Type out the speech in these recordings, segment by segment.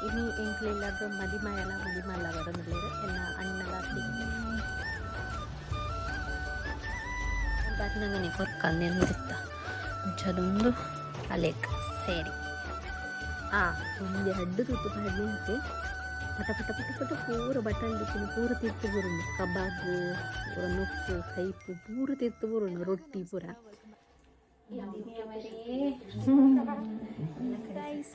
ഇനി എങ്കിലില്ലാതെ മതിമല്ല വരുന്നില്ല എല്ലാ അണ്ണലാത്തി ಬರ್ನಂಗನೆ ಕೊರ್ಕಂದೆ ನಿರುತ್ತ ಅದೊಂದು ಅಲೆಕ್ ಸೇರಿ ಒಂದು ಅಡ್ಡು ತುತ್ತು ಪಡ್ನೆ ಹಾಕಿ ಪಟ ಪಟ ಪಟ ಪಟ ಪೂರ ಬಟನ್ ದಿಕ್ಕಿನ ಪೂರ ತಿರ್ತು ಬರುಂಡು ಕಬಾಬು ಪೂರ ನುಪ್ಪು ಕೈಪು ಪೂರ ತಿರ್ತು ಬರುಂಡು ರೊಟ್ಟಿ ಪೂರ.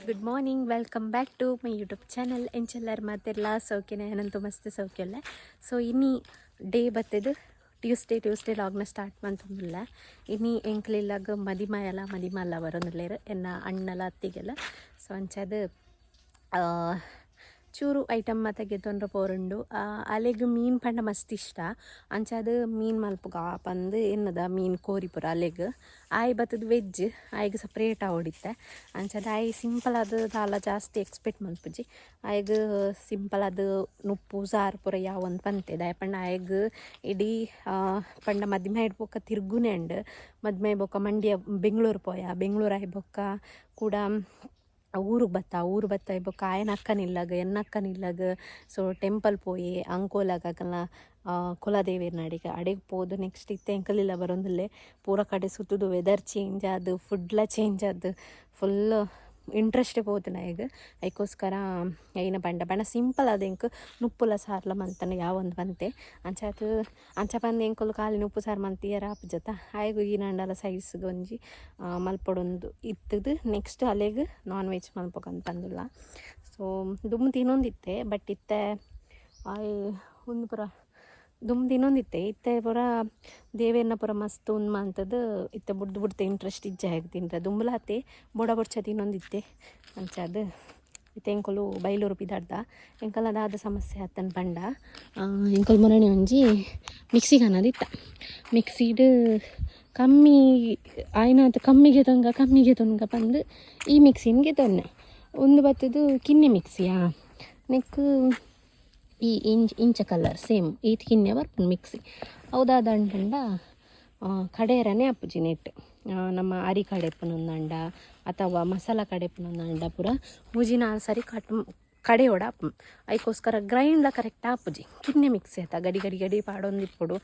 Good morning, welcome back to my YouTube channel. ಎಂಚೆಲ್ಲರು ಮಾತೆಲ್ಲ ಸೌಖ್ಯನೇ ಏನಂತೂ ಮಸ್ತ್ ಸೌಖ್ಯ ಅಲ್ಲ. ಸೊ ಇನ್ನಿ ಡೇ ಬತ್ತದು ಟ್ಯೂಸ್ಡೇ ಲಾಗ್ನ ಸ್ಟಾರ್ಟ್ ಮಾಡ್ತಂದಿಲ್ಲ. ಇನ್ನು ಎಂಕ್ಲಿಲ್ಲಾಗ ಮದಿಮಲ್ಲ ಬರೋದಿಲ್ಲ ಎನ್ನ ಅಣ್ಣಲ ಅತ್ತಿಗೆಲ್ಲ. ಸೊ ಅಂಚದು ಚೂರು ಐಟಮ್ ತೆಗೆದೊಂಡ್ರೆ ಪೋರುಂಡು. ಅಲೆಗ್ ಮೀನು ಪಂಡ ಮಸ್ತ್ ಇಷ್ಟ. ಅಂಚದು ಮೀನು ಮಲ್ಪುಗ ಪಂದು ಎನ್ನದ ಮೀನು ಕೋರಿಪುರ ಅಲೆಗ್ ಆಯ್ ಬತ್ತದ ವೆಜ್ ಆಯ್ಗೆ ಸಪ್ರೇಟ್ ಹೊಡಿತೆ. ಅಂಚದು ಆಯ್ ಸಿಂಪಲ್ ಅದು ದಾಲ ಜಾಸ್ತಿ ಎಕ್ಸ್ಪೆಕ್ಟ್ ಮಲ್ಪುಜಿ. ಆಯ್ಗ ಸಿಂಪಲ್ ಅದು ನುಪ್ಪು ಸಾರು ಪುರ ಯಾವೊಂದು ಪಂತೆ ದಾಯ ಪಂಡ ಆಯ್ಗ ಇಡೀ ಪಂಡ ಮದ್ಮೆ ಇಡ್ಬೋಕ ತಿರ್ಗುನೆ ಅಂಡ್ ಮದ್ಮೆ ಬೊಕ್ಕ ಮಂಡ್ಯ ಬೆಂಗಳೂರು ಆಯ್ಬೊಕ್ಕ ಕೂಡ ಊರು ಬತ್ತ ಇಬ್ಬೊಕ್ಕ ಆಯನ ಅಕ್ಕನಿಲ್ಲಾಗ ಎನ್ನಕ್ಕನಿಲ್ಲಾಗ. ಸೊ ಟೆಂಪಲ್ ಪೋಯಿ ಅಂಕೋಲಾಗಲ್ಲ ಕುಲದೇವಿ ನಾಡಿಗ ಅಡೆಗೆ ಪೋದು. ನೆಕ್ಸ್ಟ್ ಇತ್ತೆ ಎಂಕಲಿಲ್ಲ ಬರೋದಿಲ್ಲೇ ಪೂರ ಕಡೆ ಸುತ್ತುದು ವೆದರ್ ಚೇಂಜ್ ಆದು ಫುಡ್ಲ ಚೇಂಜ್ ಆದು ಫುಲ್ ಇಂಟ್ರೆಸ್ಟೇ ಪೋತು ಈಗ. ಅದಕ್ಕೋಸ್ಕರ ಏನ ಬಣ್ಣ ಸಿಂಪಲ್ ಅದು ಎಂಕ್ ನುಪ್ಪುಲ ಸಾರ್ಲ ಮಂತನ ಯಾವೊಂದು ಬಂತೆ ಅಂಚ ಬಂದು ಎಂಕಲು ಕಾಲಿನ ಉಪ್ಪು ಸಾರು ಮಂತಿಯರ ಜೊತೆ ಆಯ್ಗು ಈ ನಂಡಲ ಸೈಜ್ ಒಂಜಿ ಮಲ್ಪಡೊಂದು ಇತ್ತದು. ನೆಕ್ಸ್ಟ್ ಅಲೆಗ್ ನಾನ್ ವೆಜ್ ಮಲ್ಪಕ್ಕಂತಂದಿಲ್ಲ. ಸೊ ದುಮ್ ತಿನ್ನೊಂದಿತ್ತೆ ಬಟ್ ಇತ್ತೆ ಒಂದು ಪುರ ದುಮ್ ತಿನ್ನೊಂದಿತ್ತೆ ಇತ್ತೆ ಪುರ ದೇವೇರ್ನ ಪುರ ಮಸ್ತ್ ಉನ್ಮ ಅಂತದ್ದು ಇತ್ತೆ ಬುಡ್ತೆ ಇಂಟ್ರೆಸ್ಟ್ ಇಜ್ಜೆ ಹಾಗೆ ತಿಂದ್ರೆ ದುಂಬಲಾತೆ ಬೊಡ್ಚ ತಿನ್ನೊಂದಿತ್ತೆ ಅಂಚದು ಇತ್ತೆ ಎಂಕಲು ಬೈಲೂರು ಪಿದಾಡ್ದ ಎಂಕಲ್ ಅದಾದ ಸಮಸ್ಯೆ ಆತನ ಪಂಡ ಎಂಕಲ್ ಮೊರಣೆ ಒಂಜಿ ಮಿಕ್ಸಿಗೆ ಅನ್ನೋದಿತ್ತ. ಮಿಕ್ಸಿಡ್ ಕಮ್ಮಿ ಆಯ್ನಾತ ಕಮ್ಮಿಗೆ ತೊಂಗ ಬಂದು ಈ ಮಿಕ್ಸಿನ್ಗೆ ತೊನ್ನೆ ಒಂದು ಬತ್ತದು ಕಿನ್ನೆ ಮಿಕ್ಸಿಯಾ ನೆಕ್ ಈ ಇಂಚ ಕಲರ್ ಸೇಮ್ ಈತ್ ಕಿನ್ನೆ ಬರ್ಪುಂಡು ಮಿಕ್ಸಿ ಹೌದಾದ ಅಂಟಂಡ ಕಡೇರನೇ ಅಪ್ಪುಜಿ ನೆಟ್ ನಮ್ಮ ಅರಿ ಕಡೆಪ್ಪನೊಂದಂಡ ಅಥವಾ ಮಸಾಲ ಕಡೆಪ್ಪನೊಂದಂಡ ಪೂರ ಮೂಜಿನ ಸರಿ ಕಡೆ ಒಡ ಅಪ್ಪು. ಅದಕ್ಕೋಸ್ಕರ ಗ್ರೈಂಡ್ಲ ಕರೆಕ್ಟ್ ಆಪುಜಿ ಕಿನ್ನೆ ಮಿಕ್ಸಿ ಆಯ್ತಾ ಗಡಿ ಪಾಡೊಂದಿಪ್ಪುಡು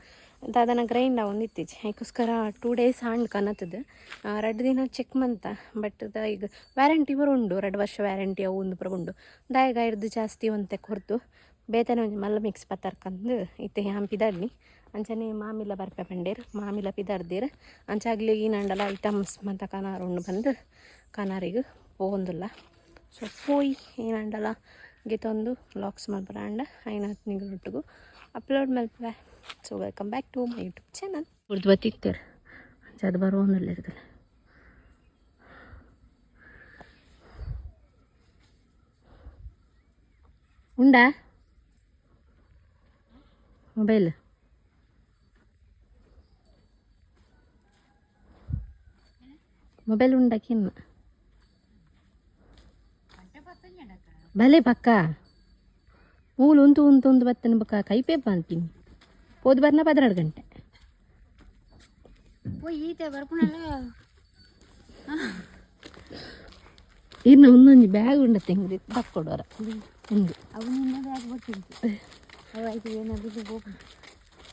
ಅಂತ ಅದನ್ನು ಗ್ರೈಂಡ್ ಒಂದಿತ್ತೀಜಿ. ಅದಕ್ಕೋಸ್ಕರ 2 days ಹಾಂಡ್ ಕನ್ನತ್ತದು 2 ದಿನ ಚೆಕ್ ಮಂತ. ಬಟ್ ಈಗ ವ್ಯಾರಂಟಿ ಬರುಂಡು 2 ವರ್ಷ ವ್ಯಾರಂಟಿ ಅವು ಒಂದು ಪುರ ಉಂಡು ದಾಯಗ ಹಿಡ್ದು ಜಾಸ್ತಿ ಒಂತೆ ಕೊರ್ದು ಬೇತನೆ ಒಂಜಿ ಮಲ್ಲ ಮಿಕ್ಸ್ ಪತ್ತರ್ಕಂದು ಇತ್ತೆ ಪಿದಾಡ್ನಿ ಅಂಚನೆ ಮಾಮಿಲ ಬರ್ಪೆ ಪಂಡೇರು ಮಾಮಿಲ ಪಿದಾರ್ದೇರು ಅಂಚಾಗ್ಲಿ ಈ ನಂಡಲ ಐಟಮ್ಸ್ ಮಂತ ಕನಾರು ಉಂಡು ಬಂದು ಕನಾರಿಗೆ ಪೋಂದಿಲ್ಲ. ಸೊ ಪೋಯಿ ಈ ನಂಡಲ ಗಿತ್ತೊಂದು ಲಾಕ್ಸ್ ಮಲ್ಪರಾಂಡ ಐನ ನಿಗಲೊಟ್ಟಿಗೂ ಅಪ್ಲೋಡ್ ಮಲ್ಪೆ. So welcome back to my YouTube channel. ಉರ್ದು ಬತ್ತಿತ್ತೇರು ಅದು ಬರುವಂದಿಲ್ಲ ಇರ್ತದೆ. ಉಂಡಾ ಮೊಬೈಲ್ ಉಂಡಕ್ಕಿನ್ನ ಬಲೆ ಪಕ್ಕ ಮೂಲು ಉಂತು ಬತ್ತನ ಪಕ್ಕ ಕೈಪೇ ಅಂತೀನಿ ಹೋದ್ ಬರ್ನ 12 ಗಂಟೆ ಇನ್ನು ಒಂದೊಂದು ಬ್ಯಾಗ್ ಉಂಡತ್ತೆ ಹೆಂಗ್ರಿ ತಕ್ಕೊಡೋರ ಒಂದು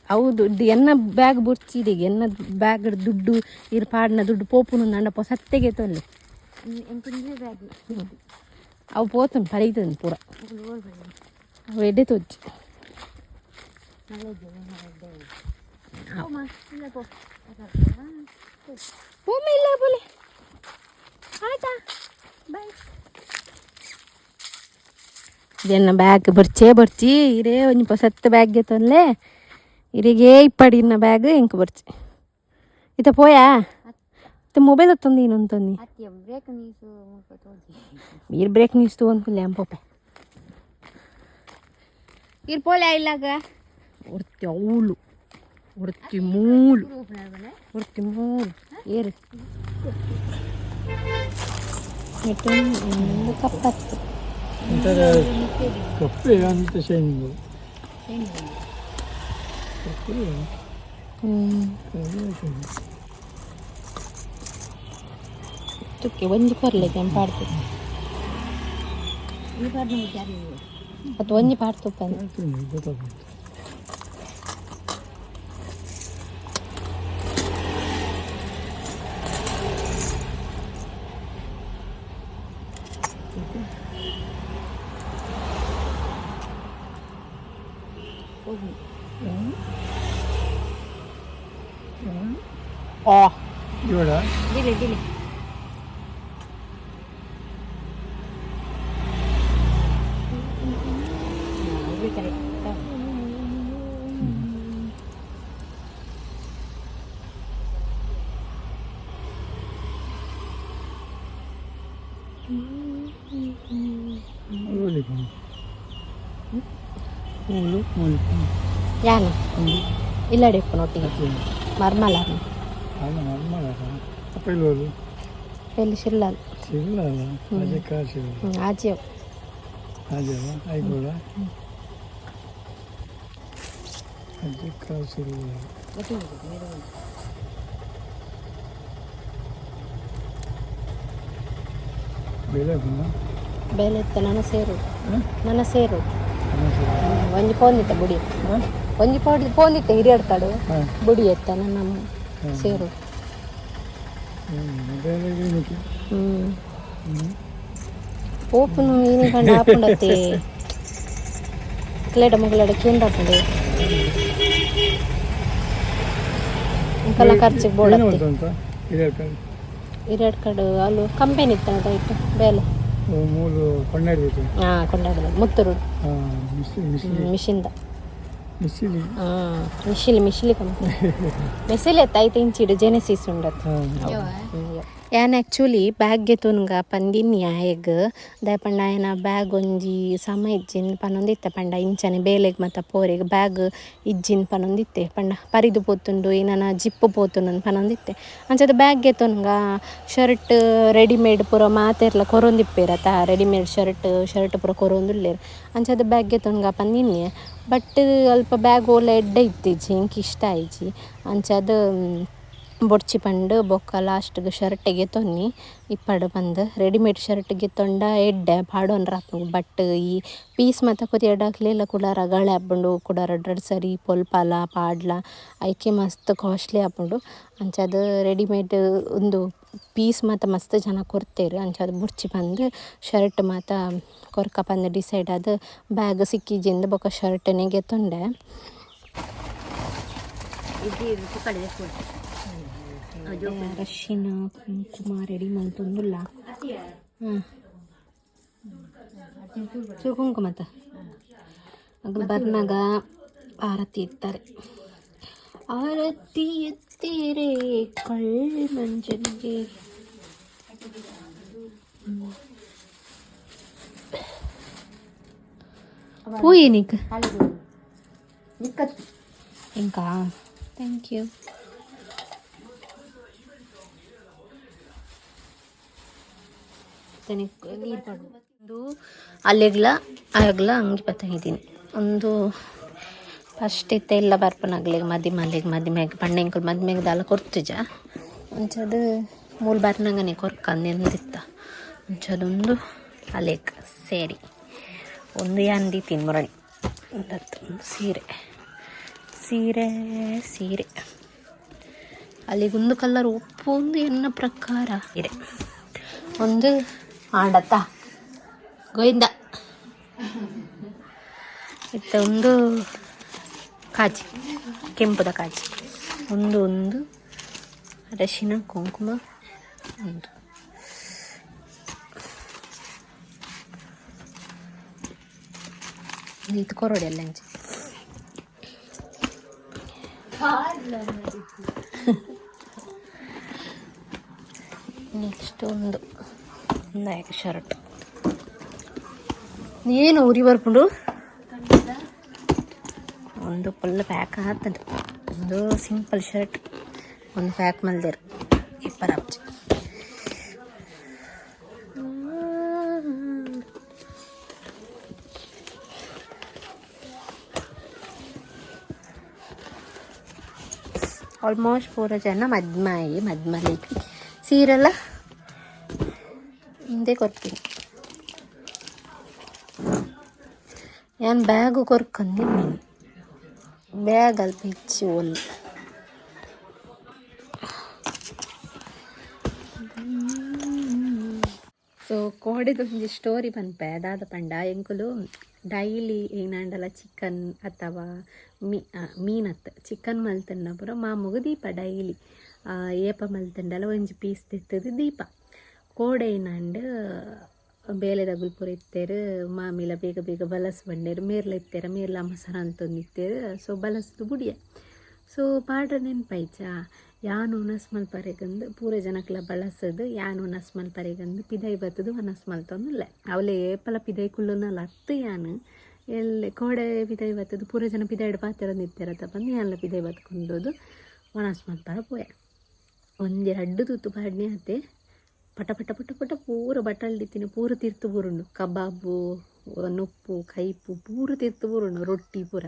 ಹೌದು ಎನ್ನ ಬ್ಯಾಗ್ ಬುರ್ಚಿದೆ ಎನ್ನ ಬ್ಯಾಗ್ ದುಡ್ಡು ಇರು ಪಾಡಿನ ದುಡ್ಡು ಪೋಪುನು ನಂಡಪ್ಪ ಸತ್ತೆಗೆ ತೊಲ್ಲೆ ಅವು ಪೋತುಂಡು ಪರೀತಂದು ಪೂರ ಅವು ಎಡ್ಡೆ ತೊಜ್ಜಿ ಒಮ್ಮೆ ಇಲ್ಲ ಬೋಲೆ ಆಯ್ತಾ ಬಾಯ್. ಇದನ್ನ ಬ್ಯಾಗ್ ಬರ್ಚಿ ಇರೇ ಒಂಜಿ ಪೊಸತ್ತು ಬ್ಯಾಗ್ಗೆ ತೊಲ್ಲೆ ಇರಿಗೆ ಇಪ್ಪಡಿನ ಬ್ಯಾಗ್ ಎಂಕ್ ಬರ್ಚಿ ಇತ್ತ ಪೋಯಾ ಮೊಬೈಲ್ ಹೊತ್ತೊಂದು ಇನ್ನೊಂದು ir ಬ್ರೇಕ್ ನೀಸ್ತು ಅಂದ್ಕುಲ್ಲೆ ಅಂಪೋಪೆ ir ಪೋಲೆ ಇಲ್ಲಾಗ ಒರ್ತಿ ಅವಳು ಒರ್ತಿ ಮೂಲು ಏರು ಕಪ್ಪತ್ತು ಕಪ್ಪೆ ಅಂತ ಶೈನಿಂಗು ತುಕ್ಕೆ ಒಂದು ಕೊರ್ಲೆ ಕೆಂಪಾಡ್ತದೆ ಅದು ಒಂಜಿ ಪಾಡ್ತುಪ್ಪ Gimana? Gini. Yan. Ila deh penoti. Marmal. Apa itu? Peli sirlal. Sirlal. Aja kasih. Aja. Aja lah. Ayo lah. Aja kasih. Bela mana? Bela itu nana seru. ಒಂಜಿ ಪೋಂದಿತ್ತ ಬುಡಿ ಒಂಜಿ ಪೋಂದಿತ್ತ ಹಿರಿಯಡ್ತಾಡು ಬುಡಿ ಎತ್ತ ನಮ್ಮ ಸೇರು ಓಪನು ಏನೇ ಕಂಡು ಹಾಕೊಂಡತ್ತೆ ಕ್ಲೇಡ ಮುಗಳಡ ಕೇಂದ್ರಾಪುಂಡೆ ಇಂಕಲ್ಲ ಖರ್ಚಿಗೆ ಬೋಡತ್ತೆ ಹಿರಿಯಡ್ಕಾಡು ಅಲ್ಲಿ ಕಂಪೆನಿ ಇತ್ತ ಅದೈತು ಬೇಲೆ ಕೊಂಡಾಡಿದ ಮುತ್ತೂರು ಮಿಷಿಂದ ಮಿಷಿಲಿ ಕಂಪನಿ ಮೆಸಿಲಿ ಎತ್ತ ಐತೆ ಇಂಚಿಡು ಜೆನೆಸಿಸ್ ಉಂಡತ್ ಯಾನ್ ಆ್ಯಕ್ಚುಲಿ ಬ್ಯಾಗ್ಗೆ ತುನ್ಗ ಪಂದಿನ್ಯ ಎಗ್ ದಯಪಂಡ ಆಯನ ಬ್ಯಾಗ್ ಒಂಜಿ ಸಮ ಇಜ್ಜಿನ್ ಪನೊಂದಿತ್ತೆ ಪಂಡ ಇಂಚನೆ ಬೇಲೆಗ್ ಮತ್ತು ಪೋರೆಗ್ ಬ್ಯಾಗ್ ಇಜ್ಜಿನ್ ಪನೊಂದಿತ್ತೆ ಪಂಡ ಪರಿದು ಪೋತುಂಡು ಏನನ ಜಿಪ್ಪು ಪೋತುಂಡು ಪನೊಂದಿತ್ತೆ ಅಂಚದ ಬ್ಯಾಗ್ಗೆ ತುನ್ಗ ಶರ್ಟ್ ರೆಡಿಮೇಡ್ ಪೂರ ಮಾತೆರ್ಲ ಕೊರೊಂದಿಪ್ಪೇರತ ರೆಡಿಮೇಡ್ ಶರ್ಟ್ ಪೂರ ಕೊರೊಂದುಲ್ಲೇರು ಅಂಚದ ಬ್ಯಾಗ್ಗೆ ತುನ್ಗ ಪಂದಿನ್ಯ ಬಟ್ ಅಲ್ಪ ಬ್ಯಾಗ್ ಓಲ ಎಡ್ಡೆ ಇತ್ತಿಜ್ಜಿ ಇಂಕ್ ಇಷ್ಟ ಆಯ್ಜಿ ಅಂಚದ ಬೊಡ್ಚಿ ಪಂಡು ಬೊಕ್ಕ ಲಾಸ್ಟ್ಗೆ ಶರ್ಟಿಗೆ ತೊನ್ನಿ ಇಪ್ಪಡು ಬಂದು ರೆಡಿಮೇಡ್ ಶರ್ಟ್ಗೆ ತೊಂಡ ಎಡ್ಡೆ ಪಾಡೋನ್ರ ಹಾಕೊಂಡು ಬಟ್ ಈ ಪೀಸ್ ಮತ್ತು ಕೊತಿ ಎಡ್ಡಾಕ್ಲೆಲ್ಲ ಕುಡಾರ ಗಳೆ ಹಾಕೊಂಡು ಕುಡಾರ ಡ್ರೆಡ್ಸರಿ ಪೊಲ್ಪಾಲ ಪಾಡ್ಲ ಐಕೆ ಮಸ್ತ್ ಕಾಸ್ಟ್ಲಿ ಹಾಕೊಂಡು ಅಂಚದು ರೆಡಿಮೇಡ್ ಒಂದು ಪೀಸ್ ಮತ್ತು ಮಸ್ತ್ ಜನ ಕೊರ್ತೇರು ಅಂಚದು ಬುಡ್ಚಿ ಬಂದು ಶರ್ಟ್ ಮತ್ತು ಕೊರ್ಕ ಬಂದು ಡಿಸೈಡ್ ಅದು ಬ್ಯಾಗ್ ಸಿಕ್ಕಿಜಿಂದ ಬೊಕ್ಕ ಶರ್ಟ್ನೇ ಗೆತ್ತೊಂಡೆ ಅರಶಿನ ಕುಂಕುಮ ರೆಡಿ ಮಾಡ್ತೊಂದುಲ್ಲ ಕುಂಕುಮತ ಅದು ಬರ್ನಾಗ ಆರತಿ ಇರ್ತಾರೆ ಆರತಿ ಎತ್ತೀರೆ ಕಳ್ಳ ಮಂಜನಿಗೆ ಪೂಯಿನಿಕ್ ఇంకా ಥ್ಯಾಂಕ್ ಯು ನೀರು ಪಡು ಒಂದು ಅಲ್ಲಿಗ್ಲ ಆಗಲ ಹಂಗೆ ಬತ್ತಾಗಿದ್ದೀನಿ ಒಂದು ಫಸ್ಟ್ ಇತ್ತೆ ಎಲ್ಲ ಬರ್ಪನಾಗ್ಲಿಗೆ ಮದಿಮೆಗೆ ಪಣ್ಣೆಂಕಲ್ ಮದಿಮೆಗೆ ದಾಲ ಕೊರ್ತಿಜ ಅಂಚದು ಮೂಲ ಬರ್ನಂಗನೆ ಕೊರ್ಕಂದಿತ್ತ ಅಂಚದೊಂದು ಅಲೆಗ್ ಸೇರಿ ಒಂದು ಯಾಂದಿ ತಿನ್ಮುರಣಿ ಒಂದು ಸೀರೆ ಅಲ್ಲಿಗೊಂದು ಕಲರ್ ಉಪ್ಪು ಒಂದು ಎನ್ನ ಪ್ರಕಾರ ಇದೆ ಒಂದು ಆಡತ್ತ ಗೋವಿಂದ ಇತ್ತ ಒಂದು ಕಾಜಿ ಕೆಂಪುದ ಕಾಜಿ ಒಂದು ಅರಶಿನ ಕುಂಕುಮ ಒಂದು ಇದು ಕೊರಡೆ ಎಲ್ಲ ಇಂಚಿ ನೆಕ್ಸ್ಟ್ ಒಂದು ಶರ್ಟ್ ಏನು ಉರಿ ಬರ್ಕೊಂಡು ಒಂದು ಫುಲ್ ಪ್ಯಾಕ್ ಆಗ್ತದೆ ಒಂದು ಸಿಂಪಲ್ ಶರ್ಟ್ ಒಂದು ಪ್ಯಾಕ್ ಮಲ್ದೇರು ಇಪ್ಪರಾಪ್ಚಿ ಆಲ್ಮೋಸ್ಟ್ ಪೂರ ಜನ ಮದ್ಮಲಿ ಸೀರೆಲ್ಲ ಹಿಂದೆ ಕೊಡ್ತೀನಿ ഞാൻ ബാഗ് കൊറുക്കಂದಿನಿ ಬ್ಯಾಗ್ ಅಲ್ಪ ಹೆಚ್ಚು ಒಂದು ಸೊ ಕೋಡೆದೊಂದು ಸ್ಟೋರಿ ಪನ್ಪೆ ದಾದ ಪಂಡ ಎಂಕುಲು ಡೈಲಿ ಏನಂಡಲ ಚಿಕನ್ ಅಥವಾ ಮೀನತ್ತು ಚಿಕನ್ ಮಲ್ತಂಡ ಪುರ ಮಾಮೂಗು ದೀಪ ಡೈಲಿ ಏಪ ಮಲ್ತಂಡಲ ಒಂಜಿ ಪೀಸ್ ತಿತ್ತದು ದೀಪ ಕೋಡೆ ಏನಂಡು ಬೇಲೆದಗುಲು ಪೂರ ಇತ್ತೇರು ಮಾಮಿಲ ಬೇಗ ಬೇಗ ಬಲಸ್ ಬಂಡೇರು ಮೇರ್ಲ ಇತ್ತೇರ ಮೇರ್ಲ ಮಸರ ಅಂತಂದು ಇತ್ತೇರು ಸೊ ಬಲಸ್ದು ಬುಡಿಯ ಸೊ ಪಾಡ್ರ ನೆನ್ಪೈಚ ಯಾನು ನಸ್ಮಲ್ ಪರೆಗಂದು ಪೂರ ಜನಕ್ಲ ಬಳಸದು ಯಾನು ನಸ್ಮಲ್ ಪರೆಗಂದು ಪಿದೈ ಬತ್ತದು ನಸ್ಮಲ್ ತೊಂದಿಲ್ಲ ಅವಲೇ ಏಪಲ ಪಿದೈ ಕುಲ್ಲುನಲ್ಲ ಅತ್ತು ಯಾನು ಎಲ್ಲಿ ಕೋಡೆ ಪಿದೈ ಬತ್ತದು ಪೂರ ಜನ ಪಿದೈಡ್ ಪಾತ್ರ ನಿತ್ತೆರತ್ತ ಬಂದು ಎಲ್ಲ ಪಿದೈ ಬತ್ಕೊಂಡೋದು ನಸ್ಮಲ್ ಪರ ಪೋಯ ಒಂದೆರಡು ತುತ್ತು ಪಾಡ್ನೆ ಆತೆ ಪಟ ಪಟ ಪಟ ಪಟ ಪೂರ ಬಟ್ಟಲ್ದಿತ್ತೀನಿ ಪೂರ ತಿರ್ತು ಬುರುಂಡು ಕಬಾಬು ನೊಪ್ಪು ಕೈಪು ಪೂರ ತಿರ್ತು ಬುರುಂಡು ರೊಟ್ಟಿ ಪೂರ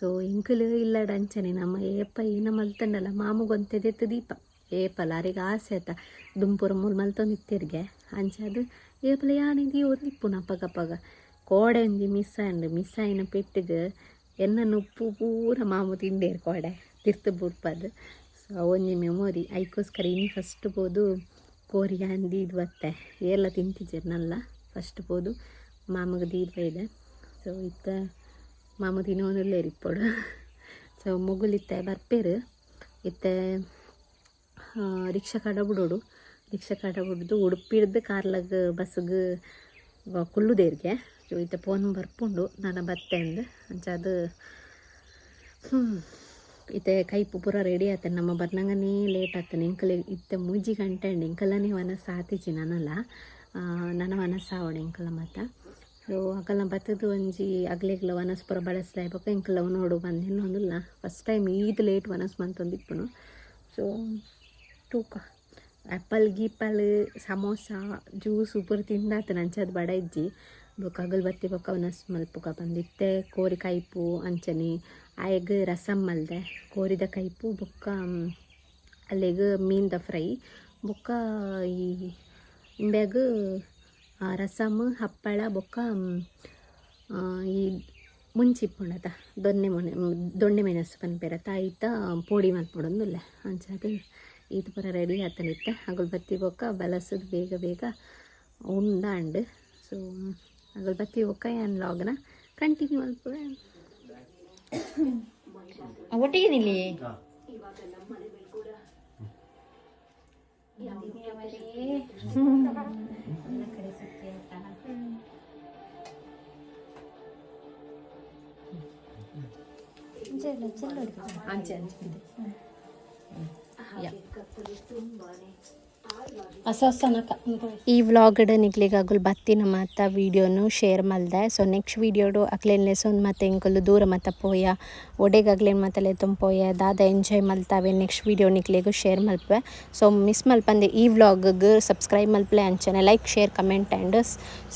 ಸೊ ಇಂಕಲು ಇಲ್ಲಡ ಅಂಚನೆ ನಮ್ಮ ಏಪ ಏನ ಮಲ್ತಂಡಲ್ಲ ಮಾಮುಗೊಂತೆದೆತ್ತು ದೀಪ ಏಪಲ ಅರಿಗೆ ಆಸೆ ಆಯ್ತ ದುಂಪುರ ಮೂಲ ಮಲ್ತೊಂದಿತ್ತಿರ್ಗೆ ಅಂಚದು ಏಪಲ ಯಾನಿದಿ ಒಂದಿಪ್ಪು ಪಗ ಪಗ ಕೋಡೆ ಒಂಜಿ ಮಿಸ್ ಆಯಿನ ಪೆಟ್ಟಿಗೆ ಎನ್ನ ಉಪ್ಪು ಪೂರ ಮಾಮು ತಿಂಡೇರು ಕೋಡೆ ತಿರ್ತು ಬುರ್ಪದು ಸೊ ಒಂಜಿ ಮೆಮೊರಿ ಐಕೋಸ್ಕರ ಇನ್ನು ಫಸ್ಟ್ ಹೋದು ಕೋರಿ ಅಂದಿ ಇದು ಬತ್ತೆ ಎಲ್ಲ ತಿಂತಿದ್ದೀರ್ನಲ್ಲ ಫಸ್ಟ್ ಹೋದು ಮಾಮಗೆ ದೀಪ ಇದೆ ಸೊ ಇತ್ತ ಮಾಮ ತಿನ್ನೋನಲ್ಲೇ ಇರಿಪ್ಪೋಡು ಸೊ ಮುಗುಲಿತ್ತೆ ಬರ್ಪೇರು ಇತ್ತೆ ರಿಕ್ಷಾ ಕಡ ಬಿಡೋಡು ರಿಕ್ಷಾ ಕಡ ಬಿಡ್ದು ಉಡುಪಿಡ್ದು ಕಾರ್ಲಾಗ ಬಸ್ಗೆ ಕುಲ್ಲುದೇರ್ಗೆ ಸೊ ಇತ್ತೆ ಫೋನ್ ಬರ್ಪುಂಡು ನಾನು ಬತ್ತೆ ಅಂದು ಅಂಚದು ಇತ್ತೆ ಕೈಪು ಪೂರ ರೆಡಿ ಆತನೆ ನಮ್ಮ ಬರ್ನಂಗನೇ ಲೇಟ್ ಆಗ್ತಾನೆ ಎಂಕಲೆ ಇತ್ತೆ 3 ಗಂಟೆ ಅಂಡ್ ಎಂಕಲನೇ ವನಸ್ ಆತಿಜಿ ನಾನಲ್ಲ ನನ್ನ ವನಸ್ ಆವಣ ಎಂಕಲ ಮಾತ ಸೊ ಅಕಲ್ನ ಬತ್ತದು ಒಂಜಿ ಅಗ್ಲೆಗ್ಲ ವನಸ್ ಪೂರ ಬಳಸ್ಲಾಯ್ಬೇಕು ಎಂಕಲ ನೋಡು ಬಂದು ಇನ್ನೊಂದಿಲ್ಲ ಫಸ್ಟ್ ಟೈಮ್ ಈದ್ ಲೇಟ್ ವನಸ್ ಮಂತೊಂದಿಪ್ಪುನು ಸೊ ತೂಕ ಆ್ಯಪಲ್ ಗೀಪಲ್ ಸಮೋಸ ಜ್ಯೂಸು ಪೂರ ತಿಂದಾತ ಅಂಚದು ಬಡ ಇಜ್ಜಿ ಬೊಕ್ಕ ಅಗಲ್ಬತ್ತಿ ಬೊಕ್ಕ ವನಸ್ ಮಲ್ಪುಗ ಬಂದಿತ್ತೆ ಕೋರಿ ಕೈಪು ಅಂಚನೆ ಆಯಗ್ ರಸಮ್ ಮಲ್ದೆ ಕೋರಿದ ಕೈಪು ಬೊಕ್ಕ ಅಲ್ಲಿಗ ಮೀನ್ದ ಫ್ರೈ ಬೊಕ್ಕ ಈ ಇಂಬ್ಯಾಗ ರಸಮ್ ಹಪ್ಪಳ ಬೊಕ್ಕ ಈ ಮುಂಚಿಪ್ಪುಂಡತ ದೊಣ್ಣೆ ಮೆಣಸು ಪನ್ಪೆರತ ಐತ ಪೋಡಿ ಮಲ್ಪೊಡೊಂದುಲ್ಲೆ ಅಂಚದು ಇದು ಪೂರ ರೆಡಿ ಆತನಿತ್ತೆ ಅಗಲ್ಬತ್ತಿ ಬೊಕ್ಕ ಬಲಸದು ಬೇಗ ಬೇಗ ಉಂಡಾಂಡು ಸೊ ಅಗಲ್ಬತ್ತಿ ಬೊಕ್ಕ ಏನು ಲಾಗ್ನ ಕಂಟಿನ್ಯೂ ಮಲ್ಪುವೆ ಒಟ್ಟಿಗೆ ನಿಲ್ಲಿ ಅಂಚೆ ಈ ವ್ಲಾಗಡ್ ನಿಕ್ಲಿಗಾಗಲು ಬತ್ತಿನ ಮಾತ ವೀಡಿಯೋನು ಶೇರ್ ಮಲ್ದೆ ಸೊ ನೆಕ್ಸ್ಟ್ ವೀಡಿಯೋಡು ಅಕ್ಲೇನ್ ಲೆಸೊಂದು ಮತ್ತೆ ಇಂಕಲು ದೂರ ಮತ್ತ ಪೋಯ ಒಡೆಗಾಗ್ಲೇನು ಮತ್ತೆ ಲೆತ್ತೊಂದು ಪೋಯ ದಾದ ಎಂಜಾಯ್ ಮಲ್ತಾವೆ ನೆಕ್ಸ್ಟ್ ವೀಡಿಯೋ ನಿಕ್ಲಿಗೂ ಶೇರ್ ಮಲ್ಪೆ ಸೊ ಮಿಸ್ ಮಲ್ಪಂದೆ ಈ ವ್ಲಾಗ್ಗೆ ಸಬ್ಸ್ಕ್ರೈಬ್ ಮಲ್ಪಲೆ ಅಂಚನೆ like share comment and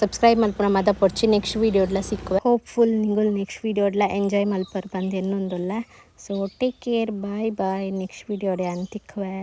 subscribe ಮಲ್ಪನ ಮದ ಪೊಡ್ಚಿ ನೆಕ್ಸ್ಟ್ ವೀಡಿಯೋಡ್ಲ ಸಿಕ್ಕುವೆ ಹೋಪ್ಫುಲ್ ನಿಂಗಳು ನೆಕ್ಸ್ಟ್ ವೀಡಿಯೋಡ್ಲ ಎಂಜಾಯ್ ಮಲ್ಪರ್ ಬಂದು ಇನ್ನೊಂದುಲ್ಲ so take care bye bye next ವೀಡಿಯೋಡೆ ಅಂತಿಕ್ವೆ